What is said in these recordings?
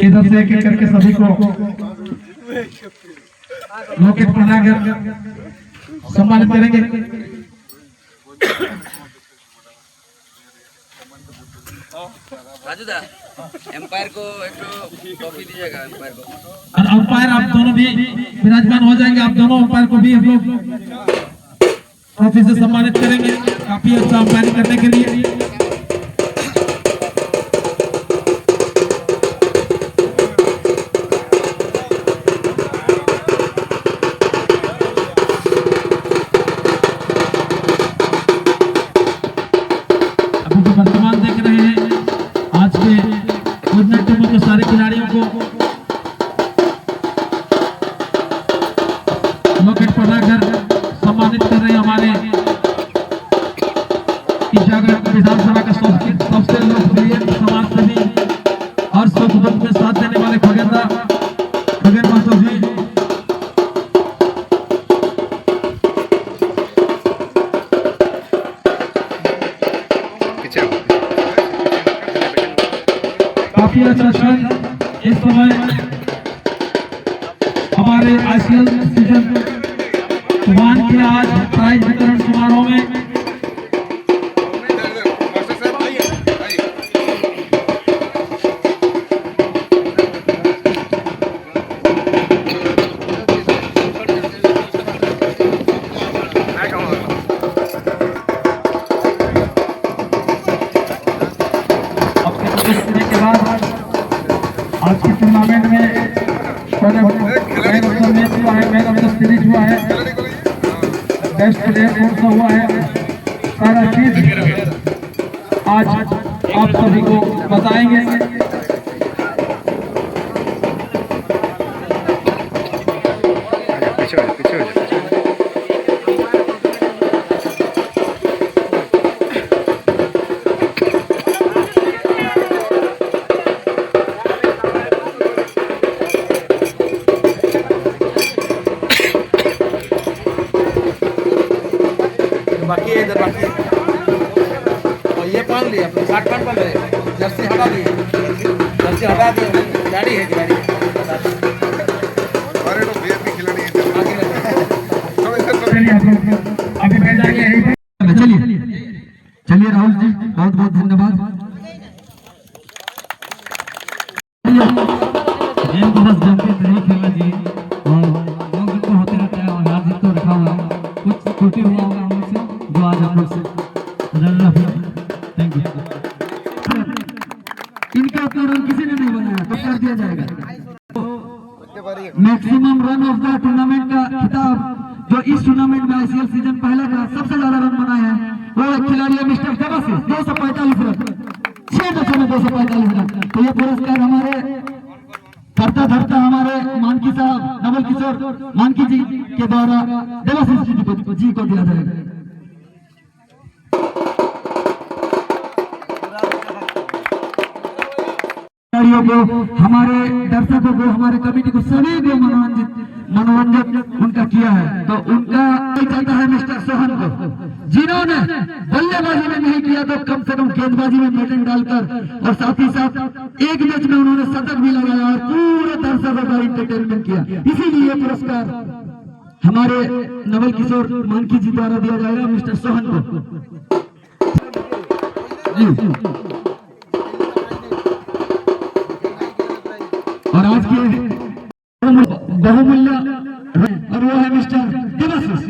इधर से एक एक करके सभी को लॉकेट पहनाकर सम्मानित करेंगे। राजू दा एम्पायर को एक ट्रॉफी दीजिएगा एम्पायर को। और अंपायर आप दोनों भी विराजमान हो जाएंगे। आप दोनों अंपायर को भी हम लोग ट्रॉफी से सम्मानित करेंगे काफी अच्छा अंपायरिंग करने के लिए। वर्तमान देख रहे हैं आज के टीमों के सारे खिलाड़ियों को लॉकेट पहनाकर सम्मानित कर रहे हैं हमारे ईशागढ़ विधानसभा का सबसे लोकप्रिय समाजसेवी और सुख दुख में साथ देने वाले खगेन महतो जी। काफी अच्छा क्षण इस समय हमारे आईसीएल सीजन 1 के आज प्राइज वितरण समारोह में आज के टूर्नामेंट में मैन ऑफ द मैच हुआ है, मैन ऑफ द सीरीज हुआ है, बेस्ट प्लेयर कौन सा हुआ है, सारा चीज आज आप सभी को बताएंगे। बाकी है इधर बाकी और ये पान लिया अपने 60 पान ले जर्सी हटा दिए गाड़ी है गाड़ी अरे तो बेर की खिलाड़ी है अभी भेज जाएंगे। चलिए राहुल जी बहुत बहुत धन्यवाद। गेम को बस जम के नहीं खेलना चाहिए और लोग तो होते रहते हैं और हार जीत तो रखा हुआ है, कुछ त्रुटि हुआ होगा हम लोग से जो आज आप लोग से थैंक यू। इनका अपना रन किसी ने नहीं बनाया तो कर दिया जाएगा। Maximum run of the tournament का खिताब जो इस टूर्नामेंट में आईसीएल सीजन पहले का सबसे ज्यादा रन बनाया है वो खिलाड़ी है मिस्टर देवाशीष 245 रन 6 मैचों में 245 रन। तो ये पुरस्कार हमारे करता धरता हमारे मानकी साहब नवल किशोर मानकी जी के द्वारा देवाशीष जी को दिया जाएगा। को हमारे दर्शकों को हमारे कमेटी को सभी को मनोरंजन उनका किया है तो उनका चलता है मिस्टर सोहन को जिन्होंने बल्लेबाजी में नहीं किया तो कम से कम गेंदबाजी में बैटिंग डालकर और साथ ही साथ एक मैच में उन्होंने शतक भी लगाया और पूरे दर्शकों का इंटरटेनमेंट किया। इसीलिए पुरस्कार हमारे नवल किशोर मानकी जी द्वारा दिया जाएगा मिस्टर सोहन को। और आज के बहुमूल्य और वो है मिस्टर देवाशीष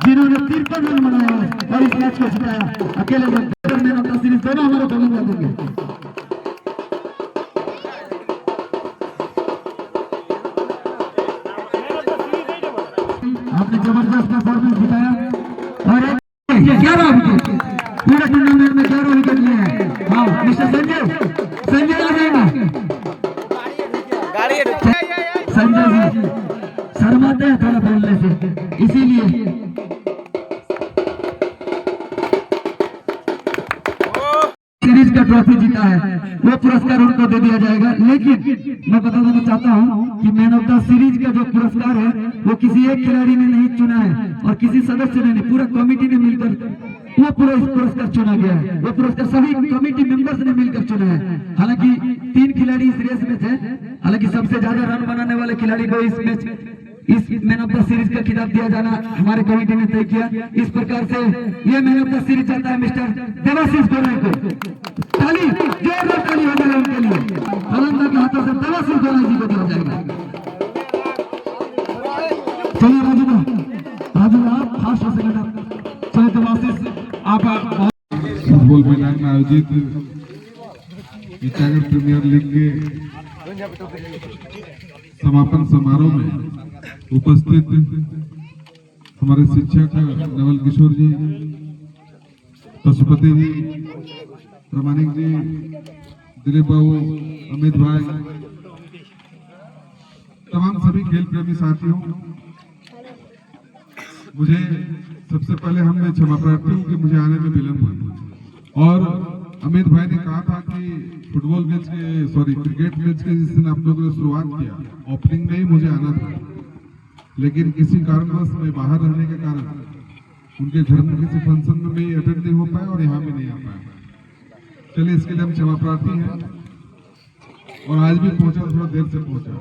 जिन्होंने 53 रन बनाया और इस मैच को जिताया अकेले मैन ऑफ द सीरीज दोनों हमारे बल्लेबाज देंगे। आपने जबरदस्त परफॉर्मेंस दिखाया और 11 विकेट पूरे टूर्नामेंट में 11 विकेट लिए हैं। हाँ मिस्टर संजय आ जाएगा। संजय जी शर्माते हैं थोड़ा बोलने से इसीलिए सीरीज का ट्रॉफी जीता है वो पुरस्कार उनको दे दिया जाएगा। लेकिन मैं बता देना चाहता हूं कि मैन ऑफ द सीरीज का जो पुरस्कार है वो किसी एक खिलाड़ी ने नहीं चुना है और किसी सदस्य ने नहीं, पूरा कमेटी ने मिलकर वो पुरस्कार चुना गया है। वो पुरस्कार सभी कमेटी मेंबर्स ने मिलकर चुना है। हालांकि 3 खिलाड़ी इस रेस में थे, हालांकि सबसे ज्यादा रन बनाने वाले खिलाड़ी को इस मैन ऑफ द सीरीज का खिताब दिया जाना हमारे कमेटी ने तय किया। इस प्रकार से ये मैन ऑफ द सीरीज जाता है मिस्टर देवाशीष गोराई को। ताली, जोरदार ताली हो जाए उनके लिए। फलंदा के हाथों से देवाशीष गोराई जी को दिया जाएगा। चलिए राजू आप फास्ट हो सेकंड। चलिए देवाशीष आप फुटबॉल मैदान में आयोजित ईटागढ़ प्रीमियर लीग के समापन समारोह में उपस्थित हमारे शिक्षक नवल किशोर जी, पशुपति जी, प्रमाणिक जी, दिलीप बाबू, अमित भाई, तमाम सभी खेल प्रेमी साथियों, मुझे सबसे पहले मैं क्षमा प्रार्थी हूँ कि मुझे आने में विलंब हुआ। और अमित भाई ने कहा था कि फुटबॉल मैच के क्रिकेट मैच के जिस दिन आप लोगों ने शुरुआत किया, ओपनिंग में ही मुझे आना था, लेकिन किसी कारणवश मैं बाहर रहने के कारण उनके घर में किसी फंक्शन में मैं अटेंड नहीं हो पाया और यहाँ भी नहीं आ पाया। चलिए, इसके लिए हम क्षमा प्रार्थी हैं। और आज भी पहुंचा, थोड़ा देर से पहुंचा।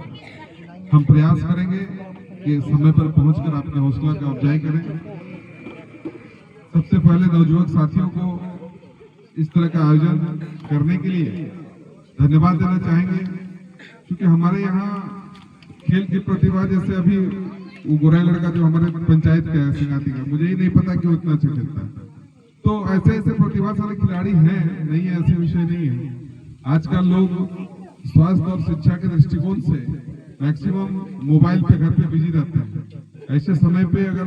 हम प्रयास करेंगे कि समय पर पहुंचकर अपने हौसला का अफजाई करें। सबसे पहले नवयुवक साथियों को इस तरह का आयोजन करने के लिए धन्यवाद देना चाहेंगे, क्योंकि हमारे यहाँ खेल की प्रतिभा, जैसे अभी वो गोराई लड़का जो हमारे पंचायत का है सिंगाती का, मुझे ही नहीं पता कि वो इतना अच्छा खेलता है। तो ऐसे ऐसे प्रतिभाशाली खिलाड़ी हैं, नहीं है ऐसे विषय नहीं है। आजकल लोग स्वास्थ्य और शिक्षा के दृष्टिकोण से मैक्सिमम मोबाइल पे घर पे बिजी रहते हैं। ऐसे समय पे अगर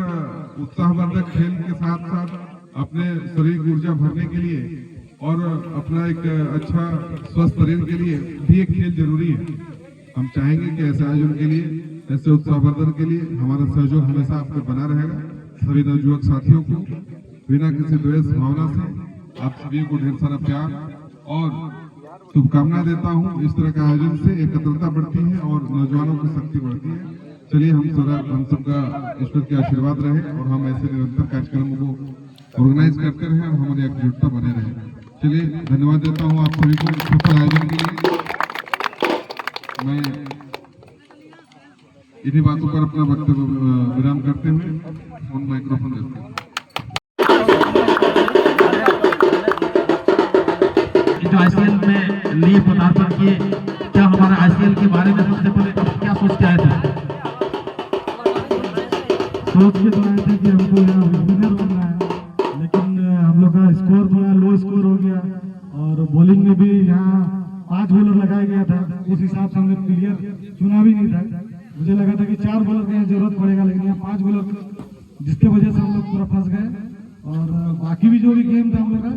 उत्साहवर्धक खेल के साथ साथ अपने शरीर की ऊर्जा भरने के लिए और अपना एक अच्छा स्वस्थ शरीर के लिए भी एक खेल जरूरी है। हम चाहेंगे कि ऐसे आयोजन के लिए, ऐसे उत्साहवर्धन के लिए हमारा सहयोग हमेशा आपको बना रहेगा। सभी नवयुवक साथियों को बिना किसी द्वेष भावना से आप सभी को ढेर सारा प्यार और शुभकामनाएं देता हूं। इस तरह के आयोजन से एकत्रता बढ़ती है और नौजवानों की शक्ति बढ़ती है। चलिए, हम सबका ईश्वर के आशीर्वाद रहे और हम ऐसे निरंतर कार्यक्रमों को ऑर्गेनाइज करते रहे और हमारी एकजुटता बने रहे। चलिए, धन्यवाद देता हूं आप सभी को सफल आयोजन के लिए। मैं इन्हीं बातों पर अपना वक्तव्य विराम करते हुए फोन माइक्रोफोन देता हूं। आईसीएल में लिए पदार्पण किए, क्या हमारा आईसीएल के बारे में सबसे पहले क्या सोच के आए थे? सोच के तो आए थे कि हमको यहाँ विनर बनना है, लेकिन हम लोग का स्कोर थोड़ा लो स्कोर हो गया और बॉलिंग में भी यहाँ 5 बॉलर लगाया गया था। उस हिसाब से हमने प्लेयर चुना भी नहीं था। मुझे लगा था कि 4 बॉलर की जरूरत पड़ेगा, लेकिन यहाँ 5 बॉलर, जिसके वजह से हम लोग पूरा फंस गए। और बाकी भी जो भी गेम था हम लोग का,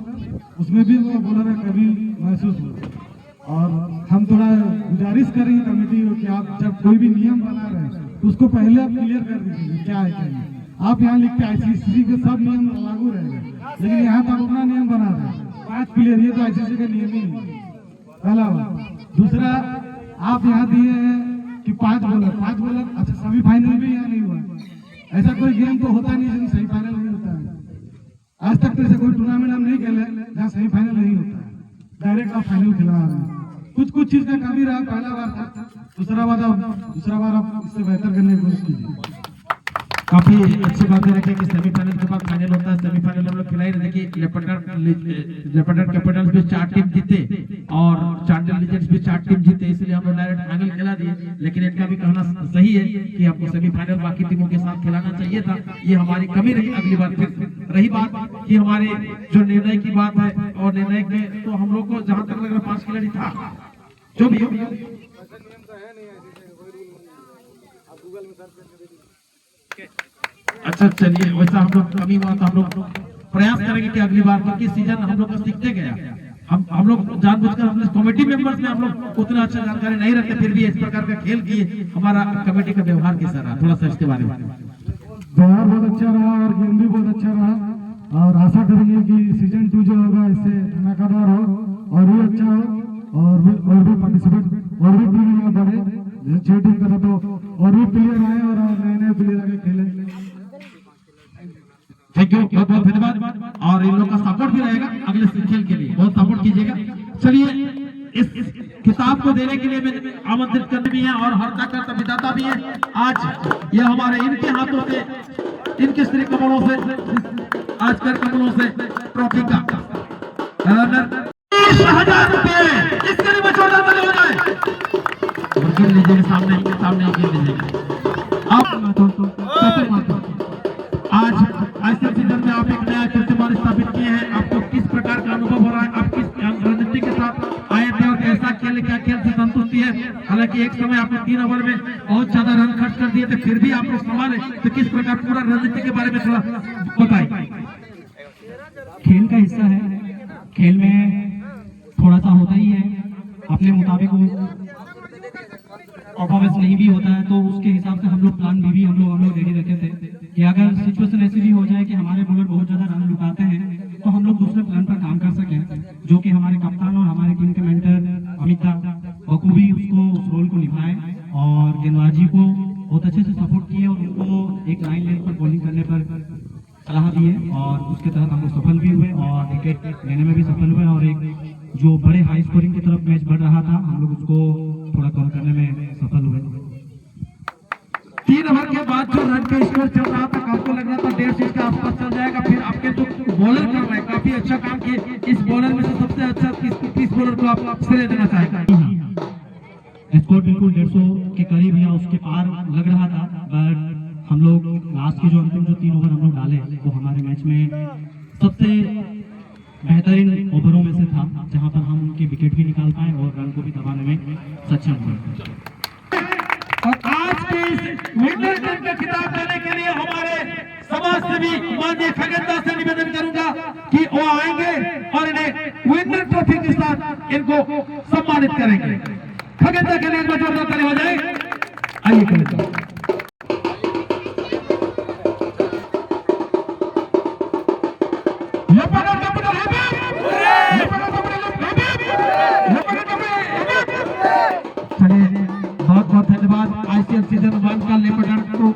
उसमें भी वो बॉलर का कभी महसूस हुआ। और हम थोड़ा गुजारिश करेंगे कमेटी को कि आप जब कोई भी नियम बना रहे हैं तो उसको पहले आप क्लियर कर दीजिए क्या है क्या नहीं। आप यहाँ लिखते आईसीसी के सब नियम लागू रहेंगे, लेकिन यहाँ तो अपना नियम बना रहे हैं 5 प्लेयर, ये तो आईसीसी का नियम ही नहीं। पहला बात। दूसरा, आप यहाँ दिए हैं कि 5 बॉलर। अच्छा, सेमीफाइनल भी यहाँ नहीं हुआ। ऐसा कोई गेम तो होता नहीं जिसमें सेमीफाइनल नहीं होता है। आज तक तो ऐसा कोई टूर्नामेंट हम नहीं खेले जहाँ सेमीफाइनल नहीं होता है, डायरेक्ट आप फाइनल खिला रहे हैं। कुछ चीज का कमी रहा, पहला बार था। दूसरा बार आप इससे बेहतर करने की कोशिश कीजिए। काफी अच्छी बात है कि सेमीफाइनल के बाद फाइनल होता है। सेमीफाइनल हम लोग खिलाई रहे थे कि लेपर्ड कैपिटल्स भी 4 टीम जीते और चांडिल लीजेंड्स भी 4 टीम जीते, इसलिए हम लोग डायरेक्ट फाइनल खिला दिए। लेकिन इनका भी कहना सही है कि हमको सेमीफाइनल बाकी टीमों के साथ खिलाना चाहिए था। ये हमारी कमी रही। अगली बार फिर रही बात कि हमारे जो निर्णय की बात है, और निर्णय में तो हम लोग को जहां तक लग रहा 5 खिलाड़ी था, जो भी हो। अच्छा, चलिए, वैसा हम लोग कमी हुआ तो हम लोग प्रयास करेंगे कि अगली बार, क्योंकि सीजन हम लोग को सीखते गया। हम लोग जानबूझकर अपने कमेटी मेंबर्स में हम लोग उतना अच्छा जानकारी नहीं रखते, फिर भी इस प्रकार का खेल किए। हमारा कमेटी का व्यवहार कैसा रहा, थोड़ा सा इसके बारे में। व्यवहार बहुत अच्छा रहा और गेम भी बहुत अच्छा रहा, और आशा करेंगे कि सीजन 2 जो होगा इससे धमाकेदार हो और भी अच्छा हो, और भी पार्टिसिपेट और भी टीम में बढ़े। जैसे 6 टीम का था तो और भी प्लेयर आए और नए प्लेयर आगे खेले। थैंक यू, बहुत बहुत धन्यवाद। और इन लोग का सपोर्ट भी रहेगा अगले खेल के लिए, बहुत सपोर्ट कीजिएगा। चलिए, इस खिताब को देने के लिए मैं आमंत्रित करने भी है और हर करता विदाता भी है। आज यह हमारे इनके हाथों से, इनके श्री कमलों से, आज कर कमलों से ट्रॉफी का रनर 20,000 रुपए, इसके लिए मैं छोटा बने हो जाए और गिर लीजिएगा, सामने ही गिर लीजिएगा आप। आज आईसीएफ सीजन में आप एक नया कीर्तिमान स्थापित किए हैं। आपको किस प्रकार का अनुभव हो रहा है? आप किस रणनीति के साथ आए थे और कैसा खेल, क्या खेल से संतुष्टि है? हालांकि एक समय आपने 3 ओवर में बहुत ज्यादा रन खर्च कर दिए थे, फिर भी आप लोग संभाले, तो किस प्रकार पूरा रणनीति के बारे में थोड़ा बताइए। खेल का हिस्सा है, खेल में थोड़ा सा होता ही है, अपने मुताबिक परफॉर्मेंस नहीं भी होता है, तो उसके हिसाब से हम लोग प्लान भी हम लोग रेडी रखे थे कि अगर सिचुएशन ऐसी भी हो जाए कि हमारे बॉलर बहुत ज्यादा रन लुटाते हैं तो हम लोग दूसरे प्लान पर काम कर सकें, जो कि हमारे कप्तान और हमारे टीम के मेंटर अमिताभ बखूबी उसको उस रोल को निभाए और गेंदबाजी को बहुत अच्छे से सपोर्ट किए और उनको एक लाइन लेंथ पर बॉलिंग करने पर सलाह दिए और उसके तहत हम लोग सफल भी हुए और विकेट लेने में भी सफल हुए और एक जो बड़े हाई स्कोरिंग की तरफ मैच बढ़ रहा था हम लोग उसको थोड़ा कम करने में सफल हुए। 3 ओवर के बाद जो रन का स्कोर चल रहा था, आपको लग रहा था 150 के आसपास चल जाएगा, फिर आपके जो बॉलर कर रहे हैं काफी अच्छा काम किए। इस बॉलर में से सबसे अच्छा किस बॉलर को आप श्रेय देना चाहेंगे? स्कोर बिल्कुल 150 के करीब या उसके पार लग रहा था, बट हम लोग लास्ट के जो अंतिम जो 3 ओवर हम लोग डाले वो हमारे मैच में सबसे बेहतरीन ओवरों में से था, जहां पर हम उनके विकेट भी निकाल पाए और रन को भी दबाने में सक्षम हुए। और आज के इस विनर टीम का खिताब देने के लिए हमारे समाज सेवी माननीय खगेंद्र से निवेदन करूंगा कि वो आएंगे और इन्हें विनर ट्रॉफी के साथ इनको सम्मानित करेंगे। खगेंद्र के लिए एक बार जोरदार ताली हो जाए। आइए खगेंद्र। चलिए, बहुत बहुत धन्यवाद। आईसीएफ सीजन 1 का लेपर्ड को